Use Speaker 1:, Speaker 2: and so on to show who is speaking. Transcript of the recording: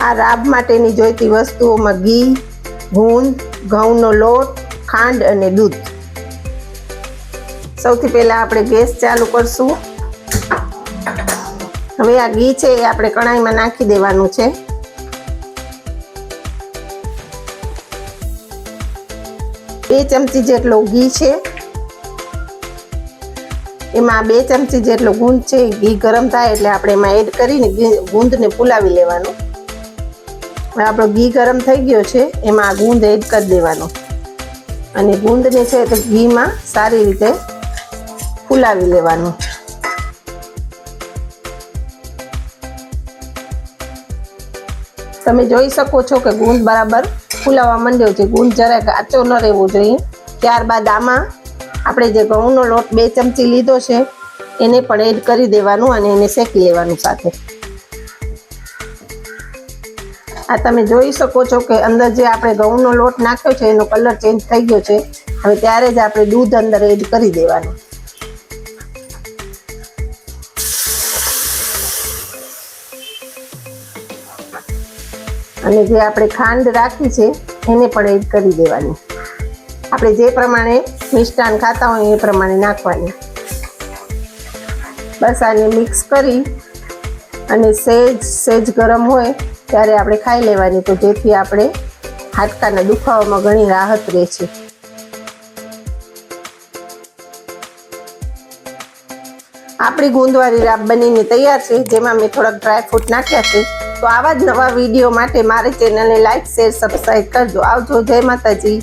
Speaker 1: આ રાબ માટેની જોઈતી વસ્તુઓમાં ઘી, ગુંદ, ઘઉંનો લોટ, ખાંડ અને દૂધ. સૌથી પહેલા આપણે ગેસ ચાલુ કરશું. હવે આ ઘી છે એ આપણે કણાઈમાં નાખી દેવાનું છે. બે ચમચી જેટલો ઘી છે, એમાં 2 ચમચી જેટલો ગુંદ છે. ઘી ગરમ થાય એટલે આપણે એમાં એડ કરીને ગુંદને ફૂલાવી લેવાનું. હવે આપણો ઘી ગરમ થઈ ગયો છે, એમાં ગુંદ એડ કરી દેવાનો અને ગુંદને છે તો ઘીમાં સારી રીતે ફૂલાવી લેવાનું. તમે જોઈ શકો છો કે ગુંદ બરાબર ફૂલાવા માંડ્યો છે. ગુંદ જરાક કાચો ન રહેવો જોઈએ. ત્યારબાદ આમાં આપણે જે ઘઉંનો લોટ 2 ચમચી લીધો છે એને પણ એડ કરી દેવાનું અને એને શેકી લેવાનું સાથે. આ તમે જોઈ શકો છો કે અંદર જે આપણે ઘઉંનો લોટ નાખ્યો છે એનો કલર ચેન્જ થઈ ગયો છે. હવે ત્યારે જ આપણે દૂધ અંદર એડ કરી દેવાનું. અને જે આપણે ખાંડ રાખી છે એને પણ એડ કરી દેવાની. આપણે જે પ્રમાણે મિષ્ટાન ખાતા હોય એ પ્રમાણે નાખવાની. બસ આને મિક્સ કરી અને સેજ ગરમ હોય ત્યારે આપણે ખાઈ લેવાની, તો જેથી આપણે હાડકાના દુખાવામાં ઘણી રાહત રહે છે. આપણી ગુંદવાળી રાબ બનીને તૈયાર છે, જેમાં મેં થોડાક ડ્રાયફ્રૂટ નાખ્યા છે. તો આવા જ નવા વિડીયો માટે મારી ચેનલને લાઈક, શેર, સબસ્ક્રાઈબ કરજો. આવજો. જય માતાજી.